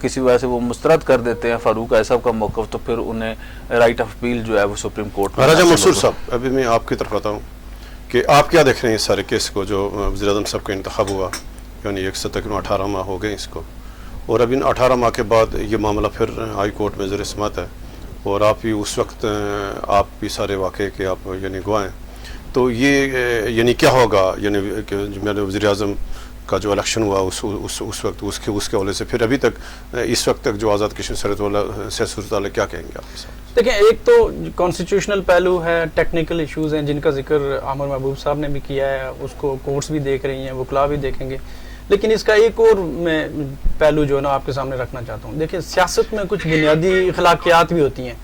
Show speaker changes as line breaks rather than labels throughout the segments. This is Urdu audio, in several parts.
کسی وجہ سے وہ مسترد کر دیتے ہیں فاروق عیسیٰ کا موقف، تو پھر انہیں رائٹ آف اپیل جو ہے وہ سپریم کورٹ میں۔
راجہ منصور صاحب، ابھی میں آپ کی طرف آتا ہوں کہ آپ کیا دیکھ رہے ہیں اس سارے کیس کو جو وزیر اعظم صاحب کا انتخاب ہوا، یعنی 18 ماہ ہو گئے اس کو، اور اب ان 18 ماہ کے بعد یہ معاملہ پھر ہائی کورٹ میں زیر سماعت ہے، اور آپ بھی اس وقت آپ بھی سارے واقعے کے آپ یعنی گواہ ہیں، تو یہ یعنی کیا ہوگا، یعنی کہ میرے وزیر اعظم کا جو الیکشن ہوا اس وقت اس کے حوالے سے پھر ابھی تک اس وقت تک جو آزاد کشمیر صورت حال کیا کہیں گے آپ کے ساتھ؟
دیکھیں، ایک تو کانسٹیٹیوشنل پہلو ہے، ٹیکنیکل ایشوز ہیں جن کا ذکر عامر محبوب صاحب نے بھی کیا ہے، اس کو کورٹس بھی دیکھ رہی ہیں، وکلاء بھی دیکھیں گے، لیکن اس کا ایک اور میں پہلو جو ہے نا آپ کے سامنے رکھنا چاہتا ہوں۔ دیکھیں، سیاست میں کچھ بنیادی اخلاقیات بھی ہوتی ہیں،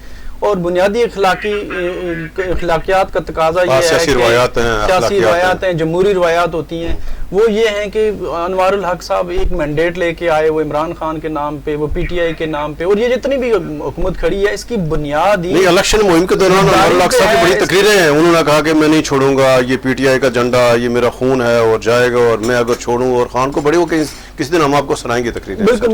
اور بنیادی اخلاقیات کا تقاضا یہ ہے کہ سیاسی روایات ہیں، جمہوری روایات ہوتی ہیں، وہ یہ ہیں کہ انوار الحق صاحب ایک مینڈیٹ لے کے آئے، وہ عمران خان کے نام پہ، وہ پی ٹی آئی کے نام پہ، اور یہ جتنی بھی حکومت کھڑی ہے اس کی بنیاد ہی
الیکشن مہم کے دوران انوار الحق صاحب کی بڑی تقریریں ہیں، انہوں نے کہا کہ میں نہیں چھوڑوں گا، یہ پی ٹی آئی کا جھنڈا، یہ میرا خون ہے اور جائے گا، اور میں اگر چھوڑوں، اور خان کو بڑی وہ کسی دن ہم آپ کو سنائیں گے تقریریں۔
بالکل،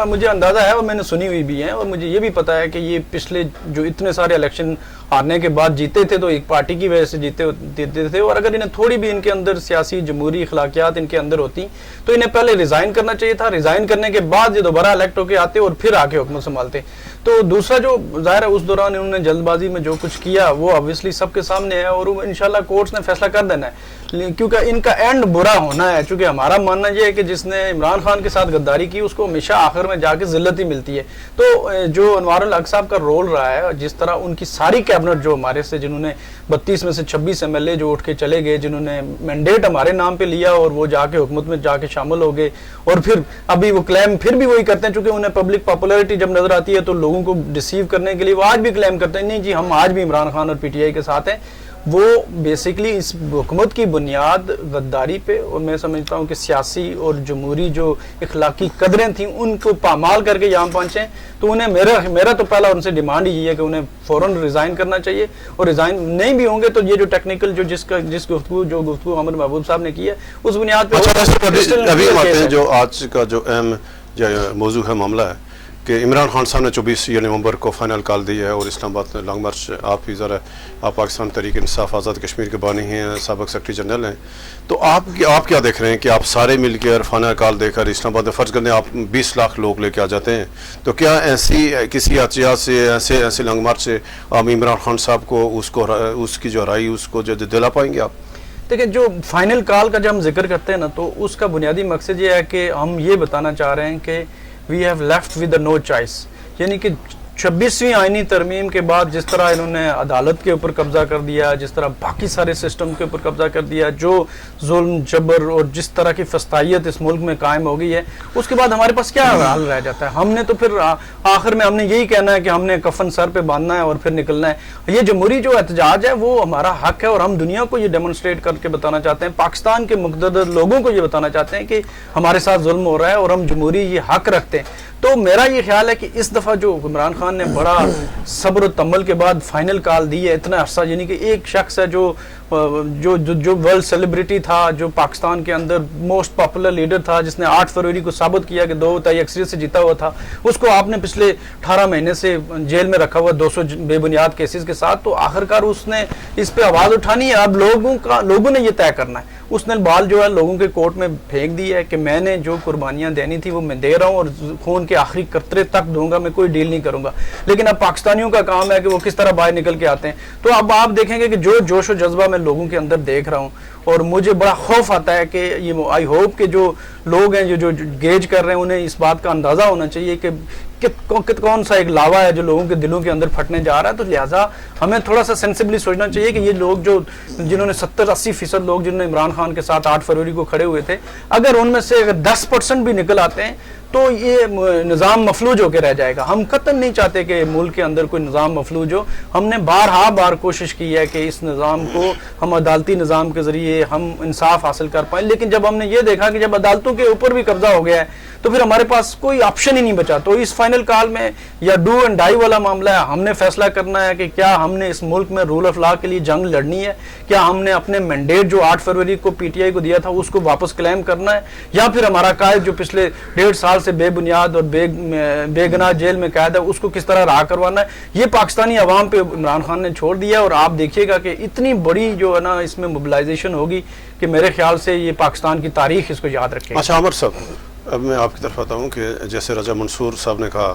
مجھے اندازہ ہے اور میں نے سنی ہوئی بھی ہے، اور مجھے یہ بھی پتا ہے کہ یہ پچھلے جو اتنے سارے الیکشن ہارنے کے بعد جیتے تھے تو ایک پارٹی کی وجہ سے جیتے تھے، اور اگر انہیں تھوڑی بھی ان کے اندر سیاسی جمہوری اخلاقیات ان کے اندر ہوتی تو انہیں پہلے ریزائن کرنا چاہیے تھا، ریزائن کرنے کے بعد یہ دوبارہ الیکٹ ہو کے آتے اور پھر آ کے حکومت سنبھالتے۔ تو دوسرا جو ظاہر ہے اس دوران انہوں نے جلد بازی میں جو کچھ کیا وہ obviously سب کے سامنے ہے، اور انشاءاللہ کورٹس نے فیصلہ کر دینا ہے، کیونکہ ان کا اینڈ برا ہونا ہے، چونکہ ہمارا ماننا یہ ہے کہ جس نے عمران خان کے ساتھ غداری کی اس کو ہمیشہ آخر میں جا کے ذلت ہی ملتی ہے۔ تو جو انوار الحق صاحب کا رول رہا ہے، جس طرح ان کی ساری کیبنٹ جو ہمارے سے جنہوں نے 32 میں سے 26 MLA جو اٹھ کے چلے گئے، جنہوں نے مینڈیٹ ہمارے نام پہ لیا اور وہ جا کے حکومت میں جا کے شامل ہو گئے، اور پھر ابھی وہ کلیم پھر بھی وہی کرتے ہیں، چونکہ انہیں پبلک پاپولیرٹی جب نظر آتی ہے تو لوگوں کو ڈسیو کرنے کے لیے وہ آج بھی کلیم کرتے ہیں نہیں جی ہم آج بھی عمران خان اور پی ٹی آئی کے ساتھ ہیں۔ وہ بیسیکلی اس حکومت کی بنیاد غداری پہ، اور میں سمجھتا ہوں کہ سیاسی اور جمہوری جو اخلاقی قدریں تھیں ان کو پامال کر کے یہاں پہنچے، تو انہیں میرا تو پہلا ان سے ڈیمانڈ یہ ہے کہ انہیں فوراً ریزائن کرنا چاہیے، اور ریزائن نہیں بھی ہوں گے تو یہ جو ٹیکنیکل جس گفتگو عامر محبوب صاحب نے کی ہے اس بنیاد پہ
ابھی ہم آتے ہیں جو آج کا جو اہم موضوع ہے، معاملہ ہے کہ عمران خان صاحب نے 24 نومبر کو فائنل کال دی ہے، اور اسلام آباد میں لانگ مارچ، آپ بھی ذرا آپ پاکستان تحریک انصاف آزاد کشمیر کے بانی ہیں، سابق سیکرٹری جنرل ہیں، تو آپ کیا دیکھ رہے ہیں کہ آپ سارے مل کے فائنل کال دے کر اسلام آباد میں فرض کرنے آپ 20 لاکھ لوگ لے کے آ جاتے ہیں، تو کیا ایسی کسی احتجاج سے ایسے لانگ مارچ سے آپ عمران خان صاحب کو اس کی جو رائے اس کو جو دلا پائیں گے آپ؟
دیکھیں، جو فائنل کال کا جب ہم ذکر کرتے ہیں نا تو اس کا بنیادی مقصد یہ ہے کہ ہم یہ بتانا چاہ رہے ہیں کہ we have left with no choice، یعنی کہ 26ویں آئینی ترمیم کے بعد جس طرح انہوں نے عدالت کے اوپر قبضہ کر دیا، جس طرح باقی سارے سسٹم کے اوپر قبضہ کر دیا، جو ظلم جبر اور جس طرح کی فسطائیت اس ملک میں قائم ہو گئی ہے، اس کے بعد ہمارے پاس کیا حل رہ جاتا ہے؟ ہم نے تو پھر آخر میں ہم نے یہی کہنا ہے کہ ہم نے کفن سر پہ باندھنا ہے اور پھر نکلنا ہے۔ یہ جمہوری جو احتجاج ہے وہ ہمارا حق ہے، اور ہم دنیا کو یہ ڈیمونسٹریٹ کر کے بتانا چاہتے ہیں، پاکستان کے مقتدر لوگوں کو یہ بتانا چاہتے ہیں کہ ہمارے ساتھ ظلم ہو رہا ہے اور ہم جمہوری یہ حق رکھتے ہیں۔ تو میرا یہ خیال ہے کہ اس دفعہ جو عمران خان نے بڑا صبر و تحمل کے بعد فائنل کال دی ہے، اتنا عرصہ، یعنی کہ ایک شخص ہے جو ورلڈ سیلیبریٹی تھا، جو پاکستان کے اندر موسٹ پاپولر لیڈر تھا، جس نے 8 فروری کو ثابت کیا کہ 2 تہائی اکثریت سے جیتا ہوا تھا، اس کو آپ نے پچھلے 18 مہینے سے جیل میں رکھا ہوا 200 بے بنیاد کیسز کے ساتھ، تو آخرکار اس نے اس پہ آواز اٹھانی ہے۔ اب لوگوں نے یہ طے کرنا ہے، اس نے بال جو ہے لوگوں کے کورٹ میں پھینک دی ہے کہ میں نے جو قربانیاں دینی تھی وہ میں دے رہا ہوں، اور خون کے آخری قطرے تک دوں گا، میں کوئی ڈیل نہیں کروں گا۔ لیکن اب پاکستانیوں کا کام ہے کہ وہ کس طرح باہر نکل کے آتے ہیں۔ تو اب آپ دیکھیں گے کہ جو جوش و جذبہ میں لوگوں کے اندر دیکھ رہا ہوں، اور مجھے بڑا خوف آتا ہے کہ یہ آئی ہوپ کہ جو لوگ ہیں جو گیج کر رہے ہیں انہیں اس بات کا اندازہ ہونا چاہیے کہ کون سا ایک لاوا ہے جو لوگوں کے دلوں کے اندر پھٹنے جا رہا ہے۔ تو لہٰذا ہمیں تھوڑا سا سینسبلی سوچنا چاہیے کہ یہ لوگ جنہوں نے 70-80% لوگ جنہوں نے عمران خان کے ساتھ 8 فروری کو کھڑے ہوئے تھے، اگر ان میں سے 10% بھی نکل آتے ہیں تو یہ نظام مفلوج ہو کے رہ جائے گا۔ ہم قطعاً نہیں چاہتے کہ ملک کے اندر کوئی نظام مفلوج ہو۔ ہم نے بار کوشش کی ہے کہ اس نظام کو ہم عدالتی نظام کے ذریعے ہم انصاف حاصل کر پائیں، لیکن جب ہم نے یہ دیکھا کہ جب عدالتوں کے اوپر بھی قبضہ ہو گیا ہے تو پھر ہمارے پاس کوئی آپشن ہی نہیں بچا۔ تو اس فائنل کال میں یا ڈو اینڈ ڈائی والا معاملہ ہے، ہم نے فیصلہ کرنا ہے کہ کیا ہم نے اس ملک میں رول آف لا کے لیے جنگ لڑنی ہے، کیا ہم نے اپنے مینڈیٹ جو 8 فروری کو پی ٹی آئی کو دیا تھا اس کو واپس کلیم کرنا ہے، یا پھر ہمارا قائد جو پچھلے 1.5 سال سے بے بنیاد اور بے گناہ جیل میں قید ہے اس کو کس طرح رہا کروانا ہے، یہ پاکستانی عوام پہ عمران خان نے چھوڑ دیا. اور آپ دیکھیے گا کہ اتنی بڑی جو ہے نا اس میں موبلائزیشن ہوگی کہ میرے خیال سے یہ پاکستان کی تاریخ اس کو یاد رکھے گی.
اچھا عامر صاحب، اب میں آپ کی طرف آتا ہوں کہ جیسے راجہ منصور صاحب نے کہا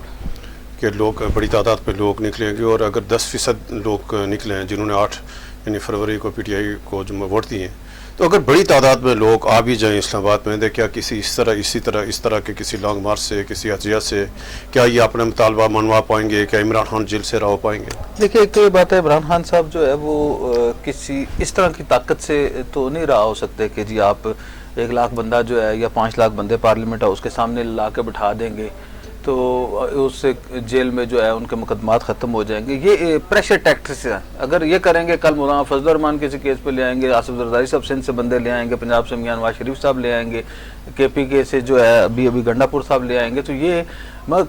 کہ لوگ بڑی تعداد پہ لوگ نکلیں گے، اور اگر 10% لوگ نکلے ہیں جنہوں نے 8 یعنی فروری کو پی ٹی آئی کو جو ووٹ دیے ہیں، تو اگر بڑی تعداد میں لوگ آ بھی جائیں اسلام آباد میں، کیا کسی اس طرح کے کسی لانگ مارچ سے، کسی احتجاج سے کیا یہ اپنے مطالبہ منوا پائیں گے؟ کیا عمران خان جیل سے رہا پائیں گے؟
دیکھیے ایک تو یہ بات ہے، عمران خان صاحب جو ہے وہ کسی اس طرح کی طاقت سے تو نہیں رہا ہو سکتے کہ جی آپ 1 لاکھ بندہ جو ہے یا 5 لاکھ بندے پارلیمنٹ ہاؤس کے سامنے لا کے بٹھا دیں گے تو اس سے جیل میں جو ہے ان کے مقدمات ختم ہو جائیں گے. یہ پریشر ٹیکٹکس ہیں. اگر یہ کریں گے، کل مولانا فضل الرحمان کسی کیس پہ لے آئیں گے، آصف زرداری صاحب سندھ سے بندے لے آئیں گے، پنجاب سے میاں نواز شریف صاحب لے آئیں گے، کے پی کے سے جو ہے ابھی گنڈا پور صاحب لے آئیں گے، تو یہ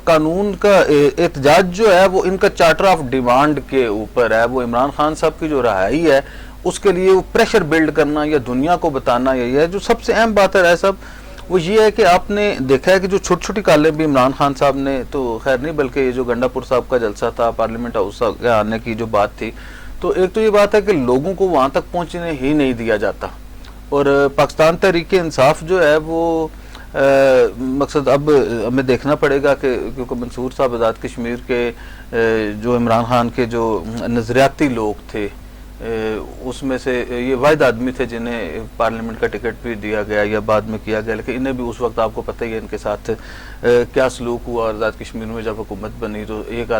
قانون کا احتجاج جو ہے وہ ان کا چارٹر آف ڈیمانڈ کے اوپر ہے. وہ عمران خان صاحب کی جو رہائی ہے اس کے لیے وہ پریشر بلڈ کرنا یا دنیا کو بتانا، یہ ہے جو سب سے اہم بات ہے رائے صاحب. وہ یہ ہے کہ آپ نے دیکھا ہے کہ جو چھوٹی چھوٹی کالیں بھی عمران خان صاحب نے تو خیر نہیں، بلکہ یہ جو گنڈا پور صاحب کا جلسہ تھا، پارلیمنٹ ہاؤس کے آنے کی جو بات تھی، تو ایک تو یہ بات ہے کہ لوگوں کو وہاں تک پہنچنے ہی نہیں دیا جاتا. اور پاکستان تحریک انصاف جو ہے وہ مقصد اب ہمیں دیکھنا پڑے گا کہ کیونکہ منصور صاحب آزاد کشمیر کے جو عمران خان کے جو نظریاتی لوگ تھے اس میں سے یہ واحد آدمی تھے جنہیں پارلیمنٹ کا ٹکٹ بھی دیا گیا یا بعد میں کیا گیا، لیکن انہیں بھی اس وقت آپ کو پتہ ہی ہے ان کے ساتھ کیا سلوک ہوا. اور آزاد کشمیر میں جب حکومت بنی تو ایک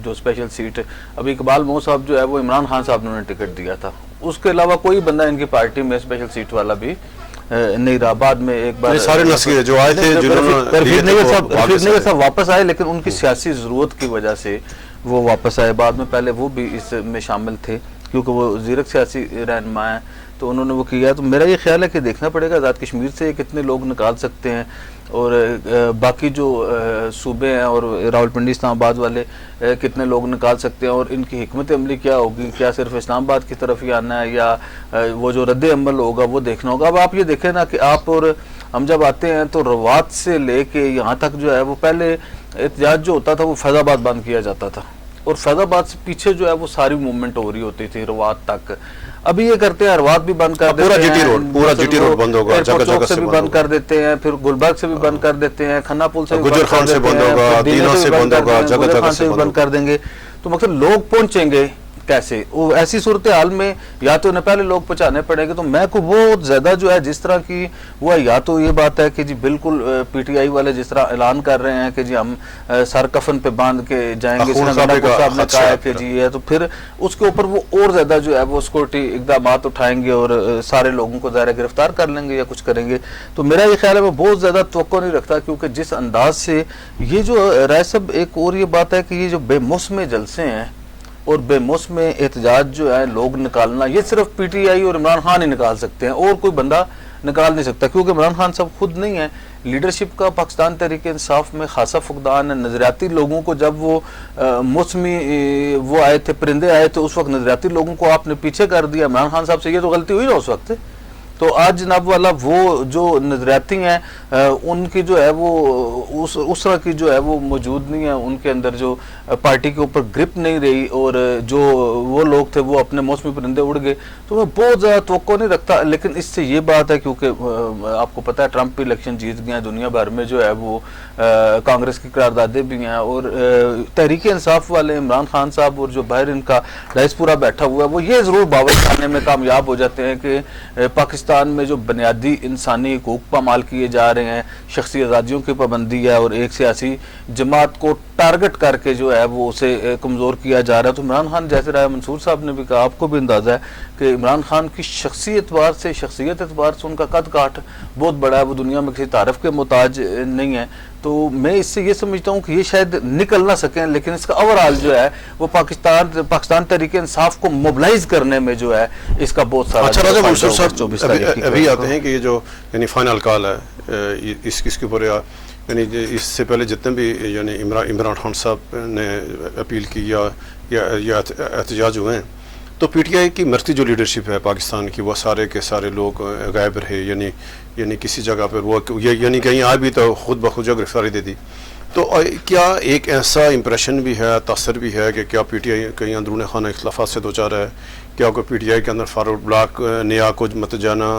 جو اسپیشل سیٹ ابھی اقبال مو صاحب جو ہے وہ عمران خان صاحب نے انہیں ٹکٹ دیا تھا، اس کے علاوہ کوئی بندہ ان کی پارٹی میں اسپیشل سیٹ والا بھی نہیں رہا. بعد میں ایک بار
سارے نسخے جو آئے تھے
پھر سب واپس آئے، لیکن ان کی سیاسی ضرورت کی وجہ سے وہ واپس آئے. بعد میں پہلے وہ بھی اس میں شامل تھے کیونکہ وہ زیرک سیاسی رہنما ہیں، تو انہوں نے وہ کیا. تو میرا یہ خیال ہے کہ دیکھنا پڑے گا آزاد کشمیر سے کتنے لوگ نکال سکتے ہیں، اور باقی جو صوبے ہیں اور راولپنڈی اسلام آباد والے کتنے لوگ نکال سکتے ہیں، اور ان کی حکمت عملی کیا ہوگی. کیا صرف اسلام آباد کی طرف ہی آنا ہے یا وہ جو رد عمل ہوگا وہ دیکھنا ہوگا. اب آپ یہ دیکھیں نا کہ آپ اور ہم جب آتے ہیں تو روات سے لے کے یہاں تک جو ہے وہ پہلے احتجاج جو ہوتا تھا وہ فیض آباد بند کیا جاتا تھا، اور فیض آباد سے پیچھے جو ہے وہ ساری موومنٹ ہو رہی ہوتی تھی روات تک. ابھی یہ کرتے ہیں روات بھی بند کر دیتے ہیں،
پورا جی ٹی روڈ بند ہوگا، جگہ جگہ
سے بھی بند کر دیتے ہیں، پھر گلبرگ سے بھی بند کر دیتے ہیں، کھنا پل سے بھی
گجر خان سے بند ہوگا، دینا سے بند ہوگا، جگہ جگہ سے
بند کر دیں گے. تو مطلب لوگ پہنچیں گے کیسے؟ وہ ایسی صورتحال میں یا تو انہیں پہلے لوگ پہنچانے پڑیں گے. تو میں کو بہت زیادہ جو ہے جس طرح کی وہ یا تو یہ بات ہے کہ جی بالکل پی ٹی آئی والے جس طرح اعلان کر رہے ہیں کہ جی ہم سر کفن پہ باندھ کے جائیں گے، صاحب نے کہا ہے کہ جی ہے، تو پھر اس کے اوپر وہ اور زیادہ جو ہے وہ سیکورٹی اقدامات اٹھائیں گے اور سارے لوگوں کو ظاہر گرفتار کر لیں گے یا کچھ کریں گے. تو میرا یہ خیال ہے میں بہت زیادہ توقع نہیں رکھتا، کیونکہ جس انداز سے یہ جو رائے صاحب، ایک اور یہ بات ہے کہ یہ جو بے موسم جلسے ہیں اور بے موسم احتجاج جو ہے لوگ نکالنا، یہ صرف پی ٹی آئی اور عمران خان ہی نکال سکتے ہیں، اور کوئی بندہ نکال نہیں سکتا. کیونکہ عمران خان صاحب خود نہیں ہے، لیڈرشپ کا پاکستان تحریک انصاف میں خاصا فقدان ہے. نظریاتی لوگوں کو جب وہ موسمی وہ آئے تھے، پرندے آئے تھے، اس وقت نظریاتی لوگوں کو آپ نے پیچھے کر دیا. عمران خان صاحب سے یہ تو غلطی ہوئی نا اس وقت. تو آج جناب والا وہ جو نظریاتی ہیں ان کی جو ہے وہ اس طرح کی جو ہے وہ موجود نہیں ہے، ان کے اندر جو پارٹی کے اوپر گرپ نہیں رہی، اور جو وہ لوگ تھے وہ اپنے موسمی پرندے اڑ گئے. تو میں بہت زیادہ توقع نہیں رکھتا. لیکن اس سے یہ بات ہے کیونکہ آپ کو پتہ ہے ٹرمپ الیکشن جیت گئے ہیں، دنیا بھر میں جو ہے وہ کانگریس کی قراردادیں بھی ہیں، اور تحریک انصاف والے عمران خان صاحب اور جو باہر ان کا رئیس پورا بیٹھا ہوا ہے وہ یہ ضرور باور کرنے میں کامیاب ہو جاتے ہیں کہ پاکستان میں جو بنیادی انسانی حقوق پامال کیے جا رہے ہیں، شخصی آزادیوں کی پابندی ہے، اور ایک سیاسی جماعت کو ٹارگٹ کر کے جو ہے وہ اسے کمزور کیا جا رہا ہے. تو عمران خان جیسے رائے منصور صاحب نے بھی کہا، آپ کو بھی اندازہ ہے کہ عمران خان کی شخصیت اعتبار سے ان کا قد کاٹ بہت بڑا ہے، وہ دنیا میں کسی تعارف کے محتاج نہیں ہے. تو میں اس سے یہ سمجھتا ہوں کہ یہ شاید نکل نہ سکیں، لیکن اس کا اوورآل جو ہے وہ پاکستان تحریک انصاف کو موبلائز کرنے میں جو ہے اس کا بہت سارا.
اچھا راجہ منصور صاحب، ابھی آتے ہیں کہ یہ جو یعنی فائنل کال ہے اس کے اوپر، یعنی اس سے پہلے جتنے بھی یعنی عمران خان صاحب نے اپیل کی یا احتجاج ہوئے ہیں، تو پی ٹی آئی کی مرتی جو لیڈرشپ ہے پاکستان کی وہ سارے کے سارے لوگ غائب رہے، یعنی کسی جگہ پر وہ یعنی کہیں آ بھی تو خود بخود جو گرفتاری دے دی. تو کیا ایک ایسا امپریشن بھی ہے، تاثر بھی ہے کہ کیا پی ٹی آئی کہیں اندرون خانہ اختلافات سے دو چار ہے؟ کیا کوئی پی ٹی آئی کے اندر فارورڈ بلاک نیا کچھ جانا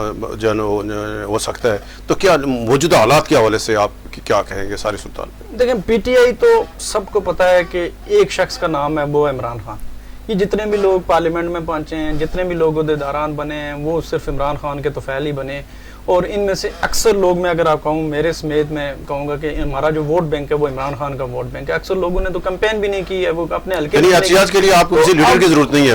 ہو سکتا ہے؟ تو کیا موجودہ حالات کے حوالے سے آپ کیا کہیں گے ساری سلطان؟
دیکھیں پی ٹی آئی تو سب کو پتہ ہے کہ ایک شخص کا نام ہے، وہ عمران خان. یہ جتنے بھی لوگ پارلیمنٹ میں پہنچے ہیں، جتنے بھی لوگ عہدیداران بنے ہیں، وہ صرف عمران خان کے طفیل ہی بنے. اور ان میں سے اکثر لوگ، میں اگر آپ کہوں میرے سمیت میں کہوں گا کہ ہمارا جو ووٹ بینک ہے وہ عمران خان کا ووٹ بینک ہے. اکثر لوگوں نے تو کمپین بھی نہیں کی ہے، وہ اپنے حلقے
کے لیے آپ کو کسی لیڈر کی ضرورت نہیں ہے.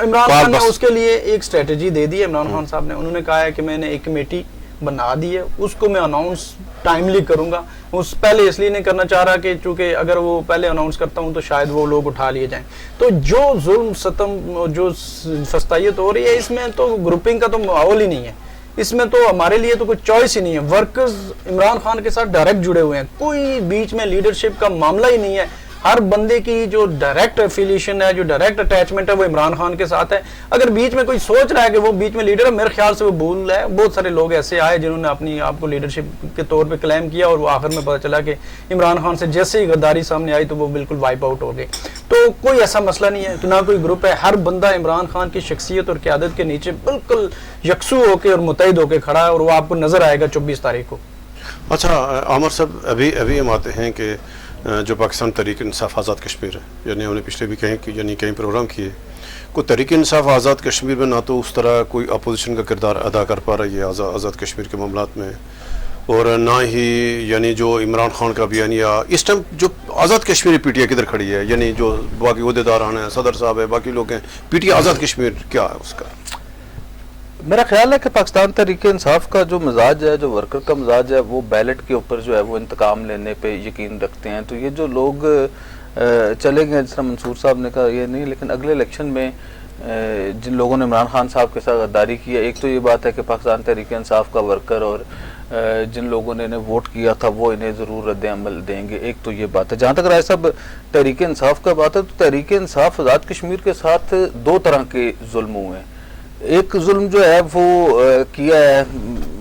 عمران خان نے اس کے لیے ایک اسٹریٹجی دے دی ہے. عمران خان صاحب نے، انہوں نے کہا ہے کہ میں نے ایک کمیٹی بنا دی ہے، اس کو میں اناؤنس ٹائملی کروں گا. اس پہلے اس لیے نہیں کرنا چاہ رہا کہ چونکہ اگر وہ پہلے اناؤنس کرتا ہوں تو شاید وہ لوگ اٹھا لیے جائیں. تو جو ظلم ستم، جو فسطائیت ہو رہی ہے، اس میں تو گروپنگ کا تو ماحول ہی نہیں ہے. اس میں تو ہمارے لیے تو کوئی چوائس ہی نہیں ہے. ورکرز عمران خان کے ساتھ ڈائریکٹ جڑے ہوئے ہیں، کوئی بیچ میں لیڈرشپ کا معاملہ ہی نہیں ہے. ہر بندے کی جو ڈائریکٹ ایفیلیشن ہے، جو ڈائریکٹ اٹیچمنٹ ہے، وہ عمران خان کے ساتھ ہے. اگر بیچ میں کوئی سوچ رہا ہے کہ وہ بیچ میں لیڈر ہے، میرے خیال سے وہ بھول ہے. بہت سارے لوگ ایسے آئے جنہوں نے اپنی آپ کو لیڈرشپ کے طور پہ کلیم کیا، اور وہ آخر میں پتہ چلا کہ عمران خان سے جیسے ہی غداری سامنے آئی تو وہ بالکل وائپ آؤٹ ہو گئے. تو کوئی ایسا مسئلہ نہیں ہے، تو نہ کوئی گروپ ہے. ہر بندہ عمران خان کی شخصیت اور قیادت کے نیچے بالکل یکسو ہو کے اور متحد ہو کے کھڑا ہے، اور وہ آپ کو نظر آئے گا 24 تاریخ کو.
اچھا عامر صاحب، ابھی ہم آتے ہیں کہ جو پاکستان تحریک انصاف آزاد کشمیر ہے، یعنی ہم نے پچھلے بھی کہیں پروگرام کیے، کوئی تحریک انصاف آزاد کشمیر میں نہ تو اس طرح کوئی اپوزیشن کا کردار ادا کر پا رہی ہے آزاد کشمیر کے معاملات میں، اور نہ ہی یعنی جو عمران خان کا بیانیہ اس ٹائم جو Azad Kashmir P T I کدھر کھڑی ہے، یعنی جو باقی عہدیداران ہیں، صدر صاحب ہے، باقی لوگ ہیں، P T I Azad Kashmir کیا ہے اس کا؟
میرا خیال ہے کہ پاکستان تحریک انصاف کا جو مزاج ہے، جو ورکر کا مزاج ہے، وہ بیلٹ کے اوپر جو ہے وہ انتقام لینے پہ یقین رکھتے ہیں. تو یہ جو لوگ چلے گئے، جس طرح منصور صاحب نے کہا یہ نہیں، لیکن اگلے الیکشن میں جن لوگوں نے عمران خان صاحب کے ساتھ غداری کی ہے، ایک تو یہ بات ہے کہ پاکستان تحریک انصاف کا ورکر اور جن لوگوں نے انہیں ووٹ کیا تھا وہ انہیں ضرور رد عمل دیں گے. ایک تو یہ بات ہے. جہاں تک رائے صاحب تحریک انصاف کا بات ہے، تو تحریک انصاف آزاد کشمیر کے ساتھ دو طرح کے ظلم ہوئے ہیں. ایک ظلم جو ہے وہ کیا ہے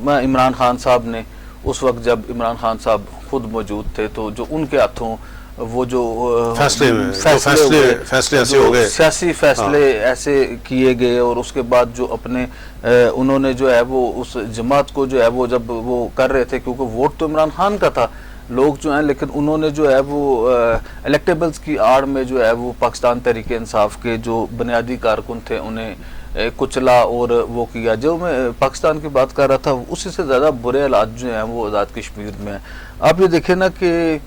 عمران خان صاحب نے اس وقت جب عمران خان صاحب خود موجود تھے، تو جو ان کے ہاتھوں وہ جو سیاسی فیصلے ایسے کیے گئے، اور اس کے بعد جو اپنے انہوں نے جو ہے وہ اس جماعت کو جو ہے وہ جب وہ کر رہے تھے، کیونکہ ووٹ تو عمران خان کا تھا، لوگ جو ہیں، لیکن انہوں نے جو ہے وہ الیکٹیبلز کی آڑ میں جو ہے وہ پاکستان تحریک انصاف کے جو بنیادی کارکن تھے انہیں کچلا اور وہ کیا. جو میں پاکستان کی بات کر رہا تھا، اسی سے زیادہ برے حالات جو ہیں وہ آزاد کشمیر میں ہیں. آپ یہ دیکھیں نا کہ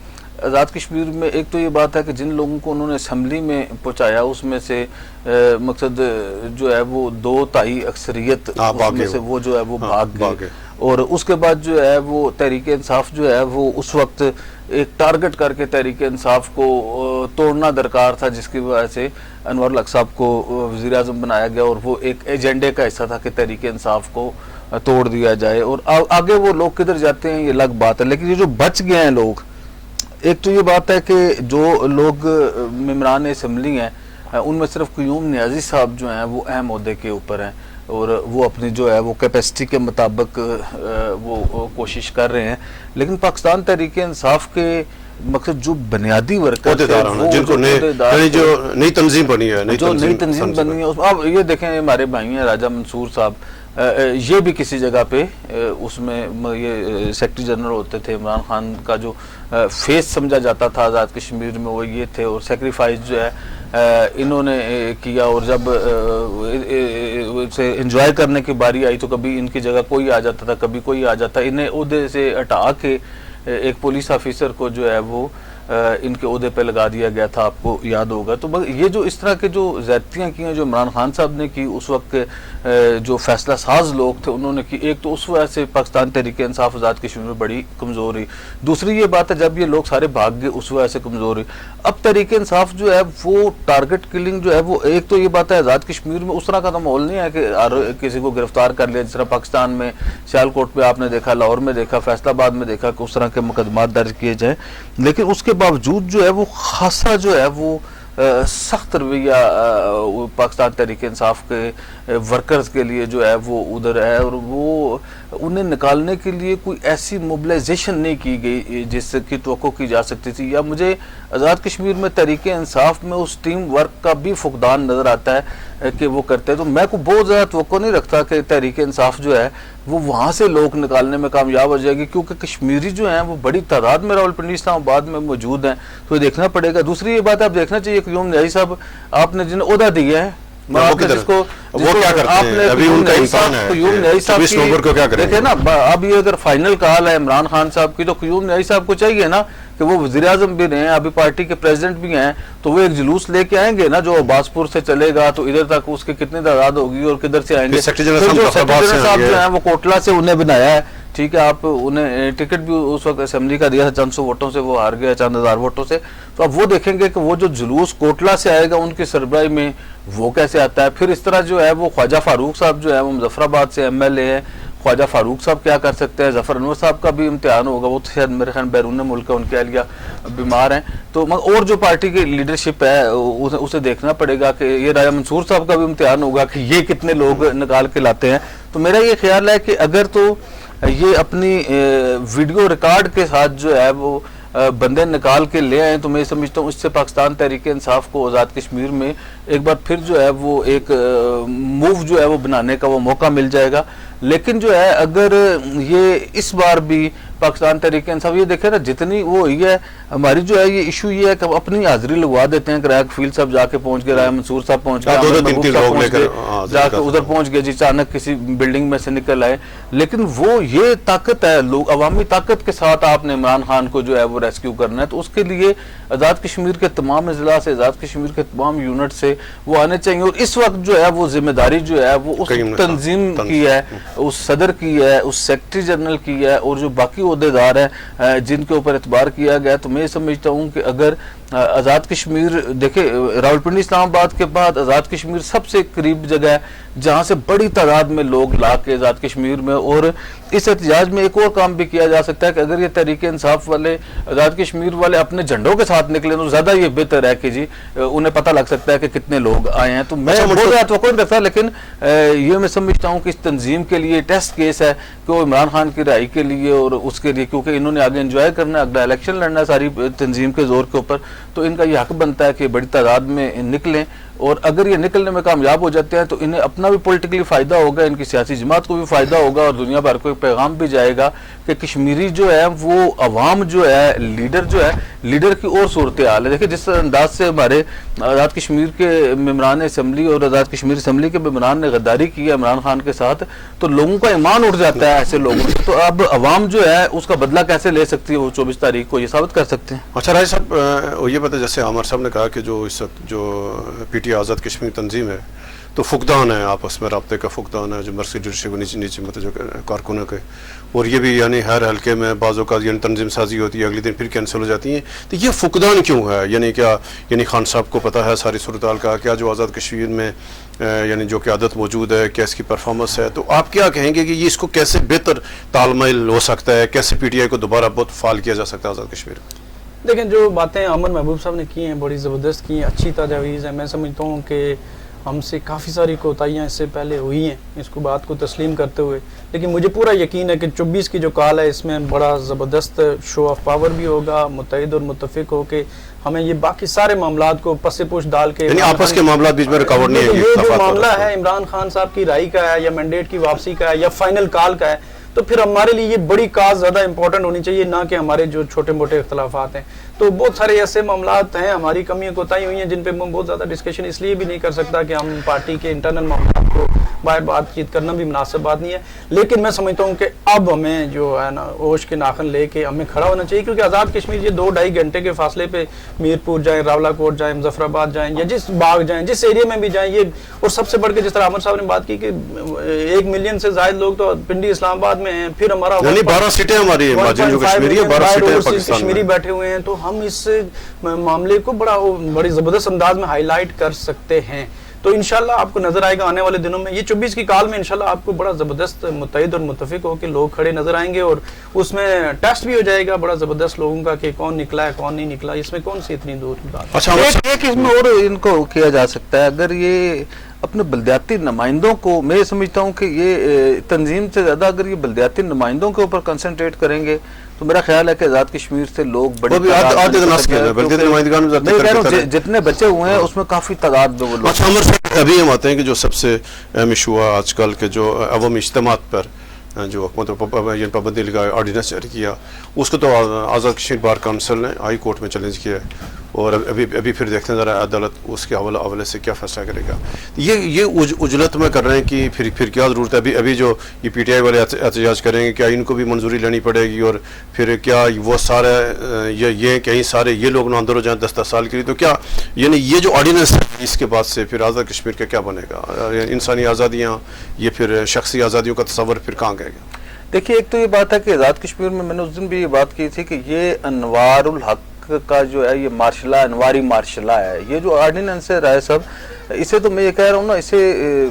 آزاد کشمیر میں ایک تو یہ بات ہے کہ جن لوگوں کو انہوں نے اسمبلی میں پہنچایا، اس میں سے مقصد جو ہے وہ 2/3 اکثریت میں سے وہ جو ہے وہ بھاگ گئے. اور اس کے بعد جو ہے وہ تحریک انصاف جو ہے وہ اس وقت ایک ٹارگٹ کر کے تحریک انصاف کو توڑنا درکار تھا، جس کی وجہ سے انور الحق صاحب کو وزیر اعظم بنایا گیا، اور وہ ایک ایجنڈے کا حصہ تھا کہ تحریک انصاف کو توڑ دیا جائے. اور آگے وہ لوگ کدھر جاتے ہیں یہ الگ بات ہے. لیکن یہ جو بچ گئے ہیں لوگ، ایک تو یہ بات ہے کہ جو لوگ ممبران اسمبلی ہیں ان میں صرف قیوم نیازی صاحب جو ہیں وہ اہم عہدے کے اوپر ہیں، اور وہ اپنی جو ہے وہ کیپیسٹی کے مطابق وہ کوشش کر رہے ہیں. لیکن پاکستان تحریک انصاف کے مقصد جو بنیادی ورکر
جو نئی تنظیم بنی ہے،
اب یہ دیکھیں ہمارے بھائی ہیں راجہ منصور صاحب، یہ بھی کسی جگہ پہ اس میں یہ سیکرٹری جنرل ہوتے تھے. عمران خان کا جو فیس سمجھا جاتا تھا آزاد کشمیر میں وہ یہ تھے، اور سیکریفائز جو ہے انہوں نے کیا. اور جب اسے انجوائے کرنے کی باری آئی تو کبھی ان کی جگہ کوئی آ جاتا تھا، کبھی کوئی آ جاتا. انہیں عہدے سے ہٹا کے ایک پولیس آفیسر کو جو ہے وہ ان کے عہدے پہ لگا دیا گیا تھا، آپ کو یاد ہوگا. تو یہ جو اس طرح کے جو زیادتیاں کی ہیں جو عمران خان صاحب نے کی، اس وقت جو فیصلہ ساز لوگ تھے انہوں نے کی. ایک تو اس وجہ سے پاکستان تحریک انصاف آزاد کشمیر میں بڑی کمزور ہوئی. دوسری یہ بات ہے جب یہ لوگ سارے بھاگ گئے اس وجہ سے کمزور ہوئی. اب تحریک انصاف جو ہے وہ ٹارگٹ کلنگ جو ہے وہ ایک تو یہ بات ہے آزاد کشمیر میں اس طرح کا تو ماحول نہیں ہے کہ کسی کو گرفتار کر لیا، جس طرح پاکستان میں سیالکوٹ پہ آپ نے دیکھا، لاہور میں دیکھا، فیصل آباد میں دیکھا کہ اس طرح کے مقدمات درج کیے جائیں. لیکن اس کے باوجود جو ہے وہ خاصا جو ہے وہ سخت رویہ پاکستان تحریک انصاف کے ورکرز کے لیے جو ہے وہ ادھر ہے، اور وہ انہیں نکالنے کے لیے کوئی ایسی موبلائزیشن نہیں کی گئی جس کی توقع کی جا سکتی تھی. یا مجھے آزاد کشمیر میں تحریک انصاف میں اس ٹیم ورک کا بھی فقدان نظر آتا ہے کہ وہ کرتے ہیں. تو میں کو بہت زیادہ توقع نہیں رکھتا کہ تحریک انصاف جو ہے وہ وہاں سے لوگ نکالنے میں کامیاب ہو جائے گی، کیونکہ کشمیری جو ہیں وہ بڑی تعداد میں راولپنڈی اسلام آباد میں موجود ہیں. تو یہ دیکھنا پڑے گا. دوسری یہ بات آپ دیکھنا چاہیے قیوم نیازی صاحب آپ نے جنہیں عہدہ دیا ہے،
وہ کیا کرتے ہیں ابھی ان کا امکان ہے،
دیکھیں نا اب یہ اگر فائنل کال ہے عمران خان صاحب کی تو قیوم نیازی صاحب کو چاہیے نا کہ وہ وزیر اعظم بھی رہے ہیں، ابھی پارٹی کے پریزیڈنٹ بھی ہیں، تو وہ ایک جلوس لے کے آئیں گے نا جو عباسپور سے چلے گا تو ادھر تک اس کی کتنی تعداد ہوگی اور کدھر سے آئیں گے. سیکرٹری جنرل صاحب جو ہیں وہ کوٹلہ سے انہیں بنایا ہے، ٹھیک ہے، آپ انہیں ٹکٹ بھی اس وقت اسمبلی کا دیا تھا، چند سو ووٹوں سے وہ ہار گیا، چند ہزار ووٹوں سے. تو اب وہ دیکھیں گے کہ وہ جو جلوس کوٹلہ سے آئے گا ان کی سربراہی میں وہ کیسے آتا ہے. پھر اس طرح جو ہے وہ خواجہ فاروق صاحب جو ہے وہ مظفر آباد سے ایم ایل اے ہیں، خواجہ فاروق صاحب کیا کر سکتے ہیں. ظفر انور صاحب کا بھی امتحان ہوگا، وہ شاید میرے خیال بیرون ملک ہے، ان کے اہلیہ بیمار ہیں. تو اور جو پارٹی کی لیڈرشپ ہے اسے دیکھنا پڑے گا کہ یہ راجہ منصور صاحب کا بھی امتحان ہوگا کہ یہ کتنے لوگ نکال کے لاتے ہیں. تو میرا یہ خیال ہے کہ اگر تو یہ اپنی ویڈیو ریکارڈ کے ساتھ جو ہے وہ بندے نکال کے لے آئیں تو میں سمجھتا ہوں اس سے پاکستان تحریک انصاف کو آزاد کشمیر میں ایک بار پھر جو ہے وہ ایک موو جو ہے وہ بنانے کا وہ موقع مل جائے گا. لیکن جو ہے اگر یہ اس بار بھی پاکستان تحریک انصاف یہ دیکھیں نا جتنی وہ ہوئی ہے ہماری جو ہے یہ ایشو یہ ہے کہ ہم اپنی حاضری لگوا دیتے ہیں کہ راجہ کفیل صاحب جا کے پہنچ گئے، راجہ منصور صاحب پہنچ گئے، جا کے ادھر پہنچ گئے، جی اچانک کسی بلڈنگ میں سے نکل آئے. لیکن وہ یہ طاقت ہے، لوگ عوامی طاقت کے ساتھ آپ نے عمران خان کو جو ہے وہ ریسکیو کرنا ہے. تو اس کے لیے آزاد کشمیر کے تمام اضلاع سے، آزاد کشمیر کے تمام یونٹ سے وہ آنے چاہیے. اور اس وقت جو ہے وہ ذمہ داری جو ہے وہ اس تنظیم کی ہے، اس صدر کی ہے، اس سیکرٹری جنرل کی ہے اور جو باقی عہدیدار ہیں جن کے اوپر اعتبار کیا گیا. تو میں سمجھتا ہوں کہ اگر آزاد کشمیر دیکھیں راولپنڈی اسلام آباد کے بعد آزاد کشمیر سب سے قریب جگہ ہے جہاں سے بڑی تعداد میں لوگ لا کے آزاد کشمیر میں. اور اس احتجاج میں ایک اور کام بھی کیا جا سکتا ہے کہ اگر یہ تحریک انصاف والے آزاد کشمیر والے اپنے جھنڈوں کے ساتھ نکلیں تو زیادہ یہ بہتر ہے کہ جی انہیں پتہ لگ سکتا ہے کہ کتنے لوگ آئے ہیں. تو میں بہت زیادہ توقع نہیں رکھتا، لیکن یہ میں سمجھتا ہوں کہ اس تنظیم کے لیے ٹیسٹ کیس ہے کہ وہ عمران خان کی رہائی کے لیے اور اس کے لیے، کیونکہ انہوں نے آگے انجوائے کرنا ہے، اگلا الیکشن لڑنا ہے ساری تنظیم کے زور کے اوپر. تو ان کا یہ حق بنتا ہے کہ بڑی تعداد میں نکلیں، اور اگر یہ نکلنے میں کامیاب ہو جاتے ہیں تو انہیں اپنا بھی پولیٹیکلی فائدہ ہوگا، ان کی سیاسی جماعت کو بھی فائدہ ہوگا اور دنیا بھر کو ایک پیغام بھی جائے گا کہ کشمیری جو ہے وہ عوام جو ہے لیڈر کی اور صورتحال ہے. دیکھیں جس انداز سے ہمارے آزاد کشمیر کے ممبران اسمبلی اور آزاد کشمیر اسمبلی کے ممبران نے غداری کی ہے عمران خان کے ساتھ، تو لوگوں کا ایمان اٹھ جاتا ہے ایسے لوگوں سے. تو اب عوام جو ہے اس کا بدلہ کیسے لے سکتی ہے وہ 24 تاریخ کو یہ ثابت کر سکتے ہیں.
اچھا راجہ صاحب یہ بتا، جیسے عامر صاحب نے کہا کہ جو اس وقت جو پی ٹی آزاد کشمیر تنظیم ہے تو فقدان ہے، آپس میں رابطے کا فقدان ہے، جو مرکزی لیڈرشپ کو نیچے مطلب جو کارکنوں کے، اور یہ بھی یعنی ہر حلقے میں بعض اوقات یعنی تنظیم سازی ہوتی ہے، اگلے دن پھر کینسل ہو جاتی ہیں. تو یہ فقدان کیوں ہے؟ یعنی کیا یعنی خان صاحب کو پتہ ہے ساری صورتحال کا، کیا جو آزاد کشمیر میں یعنی جو قیادت موجود ہے کیا اس کی پرفارمنس ہے؟ تو آپ کیا کہیں گے کہ یہ اس کو کیسے بہتر تال میل ہو سکتا ہے، کیسے پی ٹی آئی کو دوبارہ بہت فعال کیا جا سکتا ہے آزاد کشمیر میں؟
دیکھیں جو باتیں عامر محبوب صاحب نے کی ہیں بڑی زبردست کی ہیں، اچھی تجاویز ہیں. میں سمجھتا ہوں کہ ہم سے کافی ساری کوتاہیاں اس سے پہلے ہوئی ہیں اس کو بات کو تسلیم کرتے ہوئے، لیکن مجھے پورا یقین ہے کہ 24 کی جو کال ہے اس میں بڑا زبردست شو آف پاور بھی ہوگا، متحد اور متفق ہو کے ہمیں یہ باقی سارے معاملات کو پس پوچھ ڈال کے،
یعنی آپس کے معاملات بیچ میں رکاوٹ نہیں ہے.
یہ جو معاملہ ہے عمران خان صاحب کی رہائی کا ہے یا مینڈیٹ کی واپسی کا ہے یا فائنل کال کا ہے، تو پھر ہمارے لیے یہ بڑی کاز زیادہ امپورٹنٹ ہونی چاہیے، نہ کہ ہمارے جو چھوٹے موٹے اختلافات ہیں. تو بہت سارے ایسے معاملات ہیں، ہماری کمیاں کوتاہی ہوئی ہیں جن پہ میں بہت زیادہ ڈسکشن اس لیے بھی نہیں کر سکتا کہ ہم پارٹی کے انٹرنل معاملات کو باہر بات چیت کرنا بھی مناسب بات نہیں ہے. لیکن میں سمجھتا ہوں کہ اب ہمیں جو ہے نا ہوش کے ناخن لے کے ہمیں کھڑا ہونا چاہیے، کیونکہ آزاد کشمیر یہ 2-2.5 گھنٹے کے فاصلے پہ میرپور جائیں، راولہ کوٹ جائیں، مظفر آباد جائیں یا جس باغ جائیں، جس ایریا میں بھی جائیں، یہ اور سب سے بڑھ کے جس طرح عامر صاحب نے بات کی کہ 1 ملین سے زائد لوگ تو پنڈی اسلام آباد میں ہیں، پھر ہمارا
یعنی 12 سیٹیں ہماری جو کشمیری ہے، 12 سیٹیں پاکستان
کشمیری بیٹھے ہوئے ہیں. تو ہم اس معاملے کو بڑی زبردست انداز میں ہائی لائٹ کر سکتے ہیں. تو انشاءاللہ آپ کو نظر آئے گا آنے والے دنوں میں، یہ 24 کی کال میں انشاءاللہ آپ کو بڑا زبردست متحد اور متفق ہو کہ لوگ کھڑے نظر آئیں گے، اور اس میں ٹیسٹ بھی ہو جائے گا بڑا زبردست لوگوں کا کہ کون نکلا ہے کون نہیں نکلا، اس میں کون سی اتنی دور کی بات۔
اچھا
ایک اس میں اور ان کو کیا جا سکتا ہے، اگر یہ اپنے بلدیاتی نمائندوں کو، میں سمجھتا ہوں کہ یہ تنظیم سے زیادہ اگر یہ بلدیاتی نمائندوں کے اوپر کنسنٹریٹ کریں گے تو میرا خیال ہے کہ آزاد کشمیر سے لوگ بڑے جتنے بچے ہوئے ہیں اس میں کافی تعداد میں وہ لوگ۔
اچھا عمر صاحب، ابھی ہم آتے ہیں کہ جو سب سے اہم ایشو ہے آج کل کے جو عوامی اجتماعات پر جو حکومت پابندی لگائے آرڈیننس جاری کیا، اس کو تو آزاد کشمیر بار کونسل نے ہائی کورٹ میں چیلنج کیا ہے، اور ابھی پھر دیکھتے ہیں ذرا عدالت اس کے حوالے سے کیا فیصلہ کرے گا۔ یہ اجلت میں کر رہے ہیں کہ پھر کیا ضرورت ہے؟ ابھی جو یہ پی ٹی آئی والے احتجاج کریں گے، کیا ان کو بھی منظوری لینی پڑے گی؟ اور پھر کیا وہ سارے یہ کہیں سارے یہ لوگ نہ اندر ہو جائیں 10 سال کے لیے؟ تو کیا یعنی یہ جو آرڈیننس ہے اس کے بعد سے پھر آزاد کشمیر کا کیا بنے گا؟ انسانی آزادیاں، یہ پھر شخصی آزادیوں کا تصور پھر کہاں گئے گا؟
دیکھیے، ایک تو یہ بات ہے کہ آزاد کشمیر میں نے اس دن بھی یہ بات کی تھی کہ یہ انوار الحق کا جو ہے یہ مارشلہ، انواری مارشلہ ہے، یہ جو آرڈیننس ہے رائے صاحب، اسے تو میں یہ کہہ رہا ہوں نا، اسے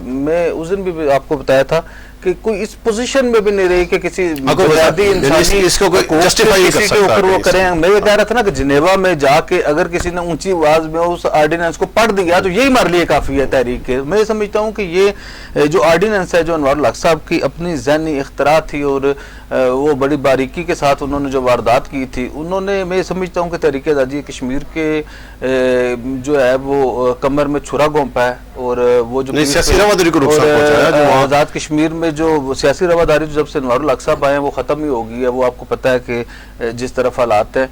میں اس دن بھی آپ کو بتایا تھا کہ کوئی اس پوزیشن میں بھی نہیں رہی کہ کسی بنیادی انسانی کسی کے اوپر وہ کریں۔ میں یہ کہہ رہا تھا نا کہ جنیوا میں جا کے اگر کسی نے اونچی آواز میں اس آرڈیننس کو پڑھ دیا تو یہی ہمارے لیے کافی ہے تحریک کے۔ میں سمجھتا ہوں کہ یہ جو آرڈیننس ہے، جو انوار الحق صاحب کی اپنی ذہنی اختراع تھی اور وہ بڑی باریکی کے ساتھ انہوں نے جو واردات کی تھی، انہوں نے، میں سمجھتا ہوں کہ تحریک آزادی کشمیر کے جو ہے وہ کمر میں چھرا گھونپا ہے، اور وہ جو آزاد کشمیر میں جو سیاسی رواداری جب سے انوار الحق صاحب آئے ہیں وہ ختم ہی ہو گئی ہے۔ وہ آپ کو پتہ ہے کہ جس طرف حالات ہیں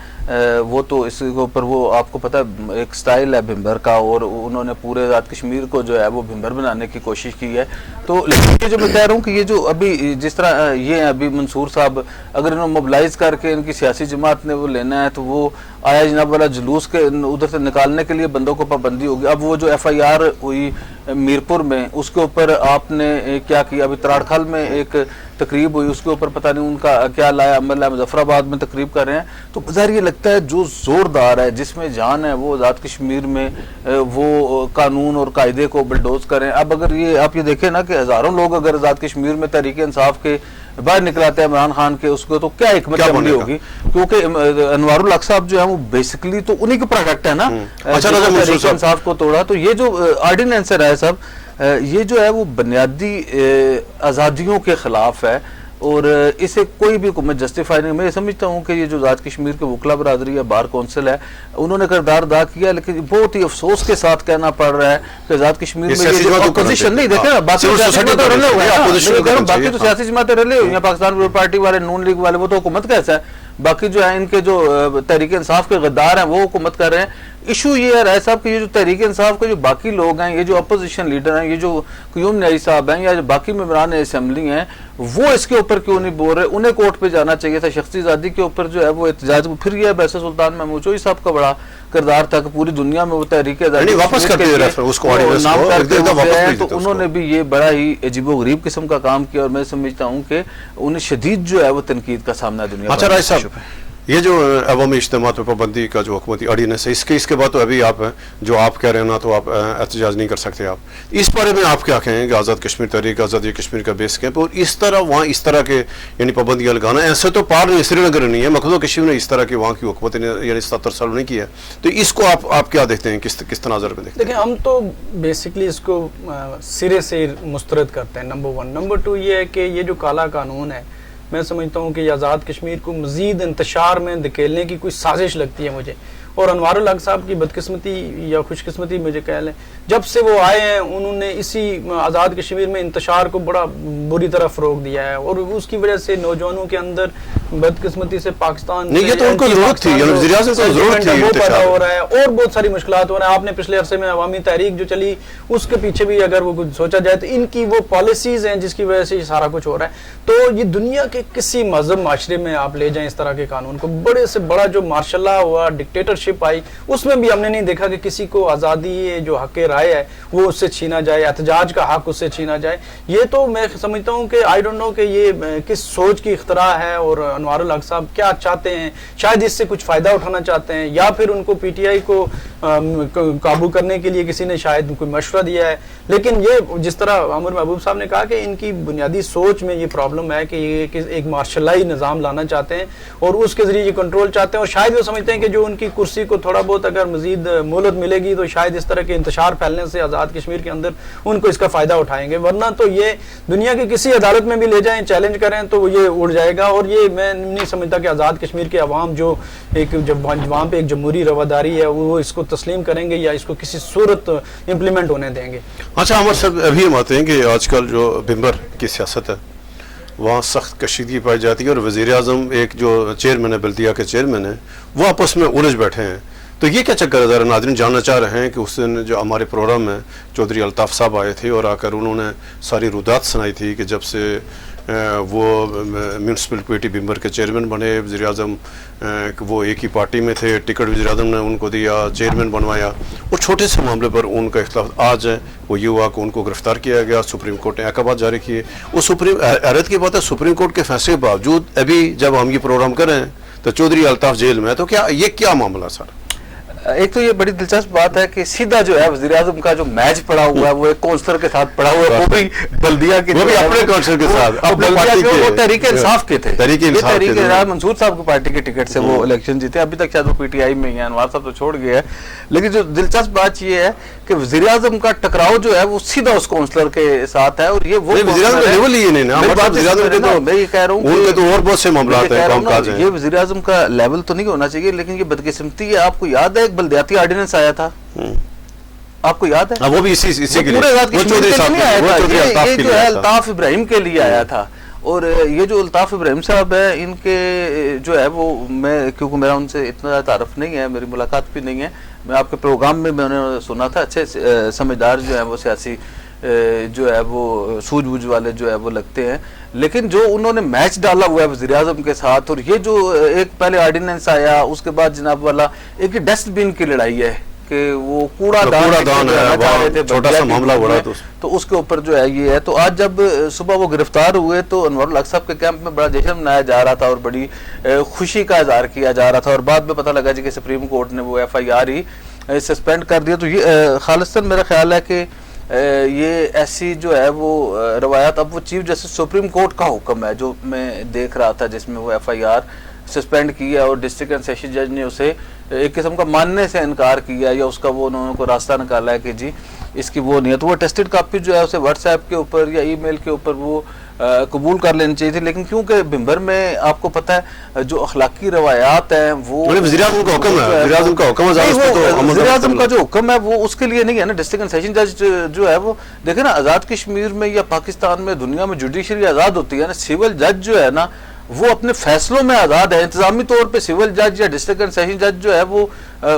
وہ تو اس کے اوپر وہ آپ کو پتہ ہے ایک سٹائل ہے بھمبر کا، اور انہوں نے پورے آزاد کشمیر کو جو ہے وہ بھمبر بنانے کی کوشش کی ہے۔ تو لیکن جو میں کہہ رہا ہوں کہ یہ جو ابھی جس طرح یہ ابھی منصور صاحب اگر انہوں موبلائز کر کے ان کی سیاسی جماعت نے وہ لینا ہے تو وہ آیا جناب والا جلوس کے ادھر سے نکالنے کے لیے بندوں کو پابندی ہوگی۔ اب وہ جو ایف آئی آر ہوئی میرپور میں، اس کے اوپر آپ نے کیا کیا؟ ابھی تراڑ کھل میں ایک تقریب ہوئی، اس کے اوپر پتہ نہیں ان کا کیا لایا عمل ہے، مظفر آباد میں تقریب کر رہے ہیں۔ تو ظاہر یہ لگتا ہے جو زوردار ہے، جس میں جان ہے، وہ آزاد کشمیر میں وہ قانون اور قاعدے کو بلڈوز کریں۔ اب اگر یہ آپ یہ دیکھیں نا کہ ہزاروں لوگ اگر آزاد کشمیر میں تحریک انصاف کے باہر نکلاتے ہیں عمران خان کے، اس کو تو کیا حکمت عملی ہوگی؟ کیونکہ انوار الحق صاحب جو ہے وہ بیسیکلی تو انہی کے پروڈکٹ ہے نا، تحریک انصاف کو توڑا۔ تو یہ جو آرڈیننس ہے رائے صاحب، یہ جو ہے وہ بنیادی آزادیوں کے خلاف ہے، اور اسے کوئی بھی حکومت جسٹیفائی نہیں۔ میں یہ سمجھتا ہوں کہ یہ جو آزاد کشمیر کے وکلا برادری ہے، بار کونسل ہے، انہوں نے کردار ادا کیا، لیکن بہت ہی افسوس کے ساتھ کہنا پڑ رہا ہے کہ آزاد کشمیر میں یہ اپوزیشن نہیں، دیکھیں باقی تو سیاسی جماعتیں رلے ہوئے ہیں، پاکستان پیپلز پارٹی والے، نون لیگ والے، وہ تو حکومت کیسا ہے؟ باقی جو ہے ان کے جو تحریک انصاف کے غدار ہیں وہ حکومت کر رہے ہیں۔ ایشو یہ ہے رائے صاحب کہ یہ جو تحریک انصاف کے جو باقی لوگ ہیں، یہ جو اپوزیشن لیڈر ہیں، یہ جو قیوم نیائی صاحب ہیں یا جو باقی ممبران اسمبلی ہیں، وہ اس کے اوپر کیوں نہیں بول رہے؟ انہیں کورٹ پہ جانا چاہیے تھا۔ شخصی آزادی کے اوپر جو ہے وہ احتجاج، پھر یہ بحث سلطان محمود چوئی صاحب کا بڑا کردار تھا کہ پوری دنیا میں وہ تحریک آزادی
واپس کر دیا اس کو،
تو انہوں نے بھی یہ بڑا ہی عجیب و غریب قسم کا کام کیا، اور میں سمجھتا ہوں کہ انہیں شدید جو ہے وہ تنقید کا سامنا دنیا۔
اچھا رائے صاحب، یہ جو عوامی اجتماعات پہ پابندی کا جو حکومتی آرڈیننس ہے، اس کے بعد تو ابھی آپ جو آپ کہہ رہے ہیں نا، تو آپ احتجاج نہیں کر سکتے۔ آپ اس بارے میں آپ کیا کہیں گے؟ آزاد کشمیر تحریک آزادی کشمیر کا بیس کیمپ، اور اس طرح وہاں اس طرح کے یعنی پابندیاں لگانا، ایسے تو پار نہیں، سری نگر نہیں ہے، مقبوضہ کشمیر نے اس طرح کی وہاں کی حکومت نے یعنی 77 سال نہیں کیا، تو اس کو آپ کیا دیکھتے ہیں؟ کس تناظر میں دیکھتے ہیں؟
دیکھیں، ہم تو بیسکلی اس کو سرے سے مسترد کرتے ہیں، نمبر 1۔ نمبر 2 یہ ہے کہ یہ جو کالا قانون ہے، میں سمجھتا ہوں کہ یہ آزاد کشمیر کو مزید انتشار میں دھکیلنے کی کوئی سازش لگتی ہے مجھے۔ اور انوار الحق صاحب کی بدقسمتی یا خوش قسمتی مجھے کہہ لیں، جب سے وہ آئے ہیں انہوں نے اسی آزاد کشمیر میں انتشار کو بڑا بری طرح فروغ دیا ہے، اور اس کی وجہ سے نوجوانوں کے اندر بدقسمتی سے پاکستان
نہیں، یہ تو ان کو ضرورت تھی، وزیر اعظم کو ضرورت تھی،
وہ پیدا ہو رہا ہے، اور بہت ساری مشکلات ہو رہا ہے۔ آپ نے پچھلے عرصے میں عوامی تحریک جو چلی، اس کے پیچھے بھی اگر وہ کچھ سوچا جائے تو ان کی وہ پالیسیز ہیں جس کی وجہ سے یہ سارا کچھ ہو رہا ہے۔ تو یہ دنیا کے کسی مہذب معاشرے میں آپ لے جائیں اس طرح کے قانون کو، بڑے سے بڑا جو مارشل لا ہوا، ڈکٹیٹرشپ آئی، اس میں بھی ہم نے نہیں دیکھا کہ کسی کو آزادی جو حق رائے ہے وہ اس سے چھینا جائے، احتجاج کا حق اس سے چھینا جائے۔ یہ تو میں سمجھتا ہوں کہ آئی ڈونٹ نو کہ یہ کس سوچ کی اختراع ہے، اور انوار الحق صاحب کیا چاہتے ہیں, شاید اس سے کچھ فائدہ اٹھانا چاہتے ہیں, یا پھر ان کو پی ٹی آئی کو قابو کرنے کے لیے کسی نے شاید کوئی مشورہ دیا ہے. لیکن یہ جس طرح عامر محبوب صاحب نے کہا کہ ان کی بنیادی سوچ میں یہ پرابلم ہے کہ یہ ایک مارشل لائی نظام لانا چاہتے ہیں اور اس کے ذریعے یہ کنٹرول چاہتے ہیں, اور شاید وہ سمجھتے ہیں کہ جو ان کی کرسی کو تھوڑا بہت اگر مزید مہلت ملے گی تو شاید اس طرح کے انتشار پھیلنے سے آزاد کشمیر کے اندر ان کو اس کا فائدہ اٹھائیں گے, ورنہ تو یہ دنیا کی کسی عدالت میں بھی لے جائیں چیلنج کریں تو وہ یہ اڑ جائے گا. اور یہ میں نہیں سمجھتا کہ آزاد کشمیر کے عوام جو ایک وہاں پہ ایک جمہوری رواداری ہے وہ اس کو تسلیم کریں گے یا اس کو کسی صورت امپلیمنٹ ہونے دیں گے.
اچھا عمر صاحب ابھی ہم آتے ہیں کہ آج کل جو بمبر کی سیاست ہے وہاں سخت کشیدگی پائی جاتی ہے, اور وزیر اعظم ایک جو چیئرمین ہے بلدیہ کے چیئرمین ہیں وہ آپس میں الجھ بیٹھے ہیں. تو یہ کیا چکر ہے, ذرا ناظرین جاننا چاہ رہے ہیں کہ اس دن جو ہمارے پروگرام میں چودھری الطاف صاحب آئے تھے اور آ کر انہوں نے ساری رودات سنائی تھی کہ جب سے وہ میونسپل کمیٹی بمبر کے چیئرمین بنے, وزیر اعظم وہ ایک ہی پارٹی میں تھے, ٹکٹ وزیر اعظم نے ان کو دیا, چیئرمین بنوایا, اور چھوٹے سے معاملے پر ان کا اختلاف آج ہے وہ یہ ہوا کہ ان کو گرفتار کیا گیا, سپریم کورٹ نے احکامات جاری کیے. وہ حیرت کی بات ہے سپریم کورٹ کے فیصلے کے باوجود ابھی جب ہم یہ پروگرام کر رہے ہیں تو چودھری الطاف جیل میں ہے. تو کیا یہ کیا معاملہ سر؟
ایک تو یہ بڑی دلچسپ بات ہے کہ سیدھا جو ہے وزیر اعظم کا جو میچ پڑا ہوا ہے وہ ایک کونسلر کے ساتھ پڑا ہوا ہے, وہ بھی بلدیہ کے,
وہ بھی اپنے کونسلر کے ساتھ,
وہ تحریک انصاف کے تھے,
تحریک
انصاف منصور صاحب کی پارٹی کے ٹکٹ سے وہ الیکشن جیتے. ابھی تک شاید وہ پی ٹی آئی میں ہی ہیں, انوار صاحب تو چھوڑ گئے ہیں. لیکن جو دلچسپ بات یہ ہے کہ وزیر اعظم کا ٹکراؤ جو ہے وہ سیدھا اس کونسلر کے ساتھ ہے, اور یہ وہ
وزیر اعظم کا لیول ہی نہیں نا,
میں یہ کہہ رہا ہوں
ان کے تو اور بہت سے معاملات ہیں, کام کاج ہیں.
یہ وزیر اعظم کا لیول تو نہیں ہونا چاہیے, لیکن یہ بدقسمتی ہے. آپ کو یاد ہے ایک بلدیاتی آرڈیننس آیا تھا, آپ کو یاد ہے؟
وہ بھی اسی کے لیے
یہ جو ہے الطاف ابراہیم کے لیے آیا تھا. اور یہ جو الطاف ابراہیم صاحب ہے ان کے جو ہے وہ میں کیونکہ میرا ان سے اتنا تعارف نہیں ہے, میری ملاقات بھی نہیں ہے, میں آپ کے پروگرام میں نے سنا تھا, اچھے سمجھدار جو ہیں وہ سیاسی جو ہے وہ سوجھ بوجھ والے جو ہے وہ لگتے ہیں. لیکن جو انہوں نے میچ ڈالا ہوا ہے وزیر اعظم کے ساتھ, اور یہ جو ایک پہلے آرڈیننس آیا اس کے بعد جناب والا ایک ڈسٹ بین کی لڑائی ہے کہ وہ کوڑا دان ہے,
چھوٹا سا معاملہ ہو رہا ہے
تو اس کے اوپر جو ہے یہ ہے. تو آج جب صبح وہ گرفتار ہوئے تو انوار الحق صاحب کے کیمپ میں بڑا جشن منایا جا رہا تھا اور بڑی خوشی کا اظہار کیا جا رہا تھا, اور بعد میں پتہ لگا جی کہ سپریم کورٹ نے وہ ایف آئی آر ہی سسپینڈ کر دیا. تو یہ خالصتاً میرا خیال ہے کہ یہ ایسی جو ہے وہ روایات, اب وہ چیف جسٹس سپریم کورٹ کا حکم ہے جو میں دیکھ رہا تھا جس میں وہ ایف آئی آر سسپینڈ کیا, اور ڈسٹرکٹ اینڈ سیشن جج نے اسے ایک قسم کا ماننے سے انکار کیا, یا اس کا وہ انہوں نے کو راستہ نکالا ہے کہ جی اس کی وہ نہیں ہے. تو وہ ٹیسٹڈ کاپی جو ہے اسے واٹس ایپ کے اوپر یا ای میل کے اوپر وہ قبول کر لینی چاہیے تھی. لیکن کیونکہ بمبر میں آپ کو پتہ ہے جو اخلاقی روایات ہیں وہ
وزیر اعظم کا حکم ہے,
وزیر اعظم کا جو حکم ہے وہ اس کے لیے نہیں ہے نا. ڈسٹرکٹ اینڈ سیشن جج جو ہے وہ دیکھیں نا, آزاد کشمیر میں یا پاکستان میں دنیا میں جوڈیشری آزاد ہوتی ہے نا, سول جج جو ہے نا وہ اپنے فیصلوں میں آزاد ہے. انتظامی طور پہ سول جج یا ڈسٹرکٹ اینڈ سیشن جج جو ہے وہ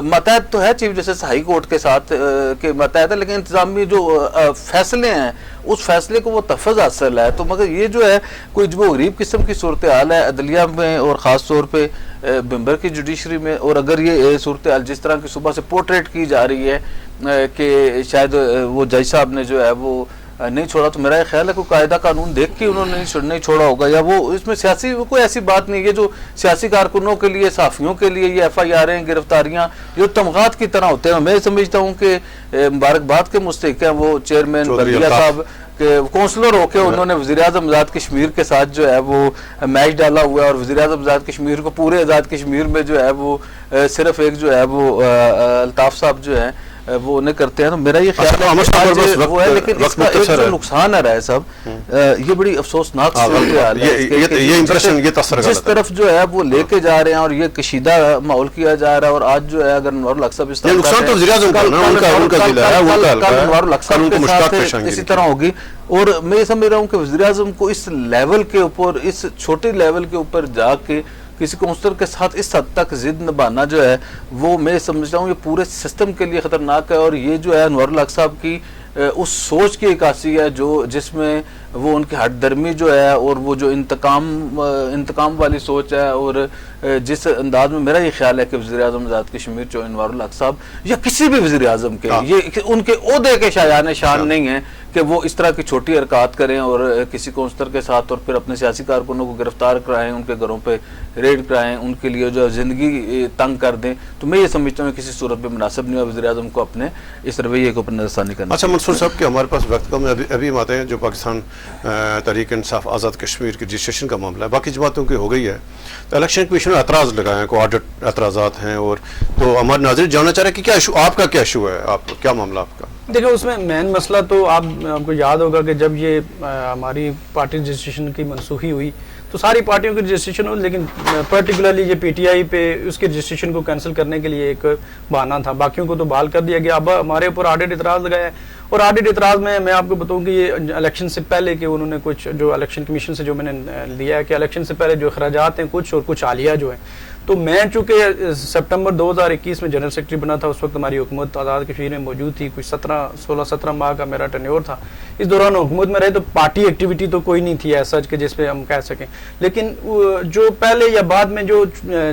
ماتحت تو ہے چیف جسٹس ہائی کورٹ کے ساتھ کے ماتحت ہے, لیکن انتظامی جو فیصلے ہیں اس فیصلے کو وہ تحفظ حاصل ہے. تو مگر یہ جو ہے کوئی جو غریب قسم کی صورتحال ہے عدلیہ میں, اور خاص طور پہ بمبر کی جوڈیشری میں, اور اگر یہ صورتحال جس طرح کی صبح سے پورٹریٹ کی جا رہی ہے کہ شاید وہ جج صاحب نے جو ہے وہ نہیں چھوڑا, تو میرا یہ خیال ہے کوئی قاعدہ قانون دیکھ کے انہوں نے نہیں چھوڑا ہوگا, یا وہ اس میں سیاسی کوئی ایسی بات نہیں ہے. جو سیاسی کارکنوں کے لیے, صحافیوں کے لیے یہ ایف آئی آریں, گرفتاریاں جو تمغات کی طرح ہوتے ہیں, میں سمجھتا ہوں کہ مبارکباد کے مستحق ہیں وہ چیئرمین بلدیہ صاحب کہ کونسلر ہو کے انہوں نے وزیر اعظم آزاد کشمیر کے ساتھ جو ہے وہ میچ ڈالا ہوا ہے, اور وزیر اعظم آزاد کشمیر کو پورے آزاد کشمیر میں جو ہے وہ صرف ایک جو ہے وہ الطاف صاحب جو ہے وہ انہیں کرتے ہیں. تو میرا یہ خیال ہے وہ ہے, لیکن اس کا ایک جو نقصان آ رہا ہے صاحب, یہ بڑی افسوسناک صورتحال ہے جس طرف جو ہے وہ لے کے جا رہے ہیں, اور یہ کشیدہ ماحول کیا جا رہا ہے. اور آج جو ہے اگر انوار الحق صاحب اس طرح اسی طرح ہوگی, اور میں یہ سمجھ رہا ہوں کہ وزیر اعظم کو اس لیول کے اوپر, اس چھوٹے لیول کے اوپر جا کے کسی کونسلر کے ساتھ اس حد تک ضد نبھانا جو ہے وہ میں سمجھتا ہوں یہ پورے سسٹم کے لیے خطرناک ہے. اور یہ جو ہے انوار الحق صاحب کی اس سوچ کی عکاسی ہے جو جس میں وہ ان کی ہٹ درمی جو ہے اور وہ جو انتقام والی سوچ ہے، اور جس انداز میں میرا یہ خیال ہے کہ وزیر اعظم آزاد کشمیر جو انوار الحق صاحب یا کسی بھی وزیر اعظم کے یہ ان کے عہدے کے شایان شان نہیں ہیں کہ وہ اس طرح کی چھوٹی حرکات کریں اور کسی کونسلر کے ساتھ اور پھر اپنے سیاسی کارکنوں کو گرفتار کرائیں، ان کے گھروں پہ ریڈ کرائیں، ان کے لیے جو زندگی تنگ کر دیں. تو میں یہ سمجھتا ہوں کسی صورت میں مناسب نہیں ہے وزیر اعظم کو اپنے اس رویے کے اوپر نظر ثانی کرنا.
اچھا منصور صاحب کہ ہمارے پاس وقت کم ہے، ابھی ہم آتے ہیں جو پاکستان تحریک انصاف آزاد کشمیر کی رجسٹریشن کا معاملہ ہے، باقی جماعتوں کی ہو گئی ہے. تو الیکشن کمیشن نے اعتراض لگائے ہیں، کوئی آڈٹ اعتراضات ہیں، اور تو ہمارے ناظرین جاننا چاہ رہے ہیں کہ کیا ایشو آپ کا، کیا ایشو ہے، آپ کیا معاملہ آپ کا؟
دیکھیں اس میں مین مسئلہ تو آپ کو یاد ہوگا کہ جب یہ ہماری پارٹی رجسٹریشن کی منسوخی ہوئی تو ساری پارٹیوں کی رجسٹریشن ہوئی، لیکن پرٹیکولرلی یہ پی ٹی آئی پہ اس کی رجسٹریشن کو کینسل کرنے کے لیے ایک بہانہ تھا، باقیوں کو تو بحال کر دیا گیا. اب ہمارے اوپر آڈٹ اعتراض لگایا ہے، اور آڈٹ اعتراض میں آپ کو بتاؤں کہ یہ الیکشن سے پہلے کہ انہوں نے کچھ جو الیکشن کمیشن سے جو میں نے لیا ہے کہ الیکشن سے پہلے جو اخراجات ہیں کچھ اور کچھ عالیہ جو ہیں، تو میں چونکہ سپٹمبر 2021 میں جنرل سیکرٹری بنا تھا، اس وقت ہماری حکومت آزاد کشمیر میں موجود تھی، کچھ 16-17 ماہ کا میرا ٹینیور تھا. اس دوران حکومت میں رہے تو پارٹی ایکٹیویٹی تو کوئی نہیں تھی ایسا کہ جس پہ ہم کہہ سکیں، لیکن جو پہلے یا بعد میں جو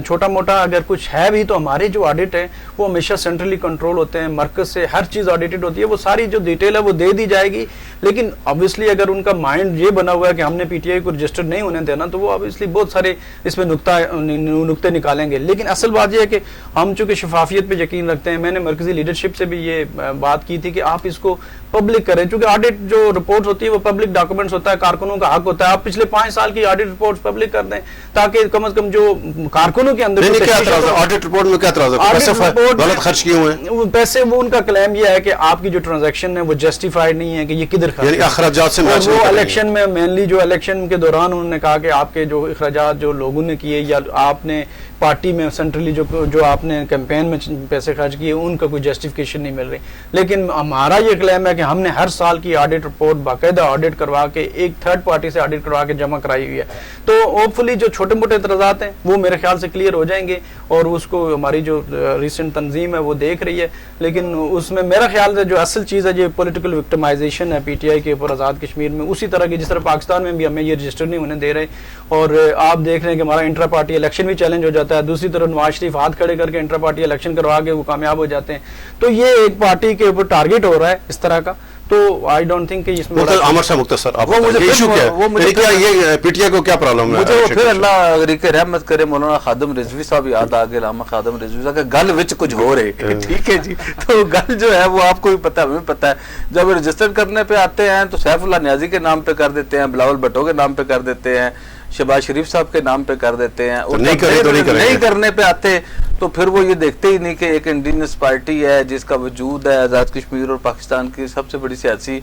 چھوٹا موٹا اگر کچھ ہے بھی تو ہمارے جو آڈٹ ہے وہ ہمیشہ سینٹرلی کنٹرول ہوتے ہیں، مرکز سے ہر چیز آڈیٹڈ ہوتی ہے، وہ ساری جو ڈیٹیل ہے وہ دے دی جائے گی. لیکن obviously اگر ان کا مائنڈ یہ بنا ہوا ہے کہ ہم نے پی ٹی آئی کو رجسٹرڈ نہیں ہونے دینا تو وہ obviously بہت سارے اس میں نقطے نکالیں گے. لیکن اصل بات یہ ہے کہ ہم چونکہ شفافیت پہ یقین رکھتے ہیں، میں نے مرکزی لیڈرشپ سے بھی یہ بات کی تھی کہ آپ اس کو پبلک کریں، چونکہ آڈٹ جو رپورٹ ہوتی ہے وہ پبلک ڈاکومنٹس ہوتا ہے، کارکنوں کا حق ہوتا ہے. آپ پچھلے 5 سال کی آڈٹ رپورٹس پبلک کر دیں تاکہ کم از کم جو کارکنوں کے اندر
آڈٹ رپورٹ میں کیا اعتراض ہے؟ غلط خرچ کیے ہوئے ہیں
پیسے، وہ ان کا کلیم یہ ہے کہ آپ کی جو ٹرانزیکشن ہے وہ جسٹیفائڈ نہیں ہے کہ یہ کدھر خرچ،
یعنی اخراجات سے
وہ الیکشن میں مینلی جو الیکشن کے دوران انہوں نے کہا کہ آپ کے جو اخراجات جو لوگوں نے کیے یا آپ نے پارٹی میں سینٹرلی جو آپ نے کیمپین میں پیسے خرچ کیے ان کا کوئی جسٹیفیکیشن نہیں مل رہی. لیکن ہمارا یہ کلیم ہے کہ ہم نے ہر سال کی آڈٹ رپورٹ باقاعدہ آڈٹ کروا کے ایک تھرڈ پارٹی سے آڈٹ کروا کے جمع کرائی ہوئی ہے. تو ہوپ فلی جو چھوٹے موٹے اعتراضات ہیں وہ میرے خیال سے کلیئر ہو جائیں گے اور اس کو ہماری جو ریسنٹ تنظیم ہے وہ دیکھ رہی ہے. لیکن اس میں میرا خیال سے جو اصل چیز ہے یہ پولیٹیکل وکٹمائزیشن ہے پی ٹی آئی کے اوپر آزاد کشمیر میں، اسی طرح کی جس طرح پاکستان میں بھی ہمیں یہ رجسٹر نہیں ہونے دے رہے. اور آپ دیکھ رہے ہیں کہ ہمارا انٹرا پارٹی الیکشن بھی چیلنج ہو جاتا ہے، دوسری طرف نواز شریف ہاتھ کھڑے کر کے انٹرا پارٹی الیکشن کروا کے وہ کامیاب ہو جاتے ہیں. تو یہ ایک پارٹی کے اوپر ٹارگٹ ہو رہا ہے اس طرح کا. تو آئی ڈونٹ تھنک کہ اس میں
عمر صاحب مختصر آپ ایشو کیا ہے، یہ پی ٹی آئی کو کیا پرابلم ہے؟
مجھے وہ پھر اللہ غریق رحمت کرے مولانا خادم رضوی صاحب یاد آ گئے، علامہ خادم رضوی صاحب کہ گل وچ کچھ ہو رہے. ٹھیک ہے جی، تو گل جو ہے وہ آپ کو بھی پتا، ہمیں پتا ہے. جب رجسٹر کرنے پہ آتے ہیں تو سیف اللہ نیازی کے نام پہ کر دیتے ہیں، بلاول بھٹو کے نام پہ کر دیتے ہیں، شہباز شریف صاحب کے نام پہ کر دیتے ہیں، اور نہیں کرنے پہ آتے تو پھر وہ یہ دیکھتے ہی نہیں کہ ایک انڈینس پارٹی ہے جس کا وجود ہے آزاد کشمیر اور پاکستان کی سب سے بڑی سیاسی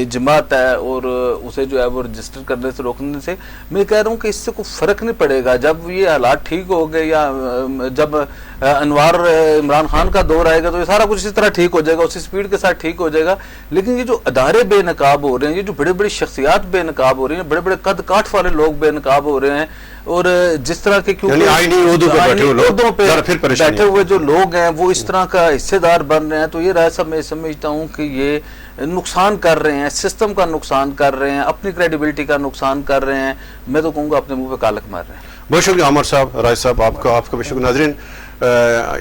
جماعت ہے، اور اسے جو ہے وہ رجسٹر کرنے سے روکنے سے میں کہہ رہا ہوں کہ اس سے کوئی فرق نہیں پڑے گا. جب یہ حالات ٹھیک ہو گئے یا جب انوار عمران خان کا دور آئے گا تو یہ سارا کچھ اسی طرح ٹھیک ہو جائے گا، اسی سپیڈ کے ساتھ ٹھیک ہو جائے گا. لیکن یہ جو ادارے بے نقاب ہو رہے ہیں، یہ جو بڑے بڑے شخصیات بے نقاب ہو رہی ہیں، بڑے بڑے قد کاٹ والے لوگ بے نقاب ہو رہے ہیں، اور جس طرح کے عہدوں پہ بیٹھے ہوئے جو لوگ ہیں وہ اس طرح کا حصے دار بن رہے ہیں، تو یہ رائے میں سمجھتا ہوں کہ یہ نقصان کر رہے ہیں، سسٹم کا نقصان کر رہے ہیں، اپنی کریڈیبلٹی کا نقصان کر رہے ہیں. میں تو کہوں گا اپنے منہ پہ کالک مار رہے ہیں.
بہت شکریہ عمر صاحب، رائے صاحب، آپ کا بھی شکریہ. ناظرین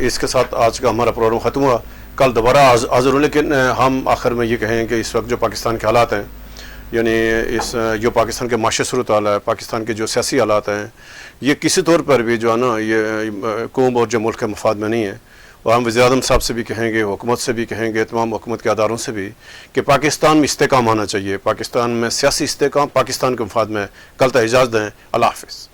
اس کے ساتھ آج کا ہمارا پروگرام ختم ہوا، کل دوبارہ حاضر ہوں. لیکن ہم آخر میں یہ کہیں کہ اس وقت جو پاکستان کے حالات ہیں، یعنی اس جو پاکستان کے معاشی صورتحال ہے، پاکستان کے جو سیاسی حالات ہیں، یہ کسی طور پر بھی جو ہے نا یہ قوم اور جو ملک کے مفاد میں نہیں ہے. اور ہم وزیر اعظم صاحب سے بھی کہیں گے، حکومت سے بھی کہیں گے، تمام حکومت کے اداروں سے بھی کہ پاکستان میں استحکام آنا چاہیے، پاکستان میں سیاسی استحکام پاکستان کے مفاد میں. کل تک اجازت دیں، اللہ حافظ.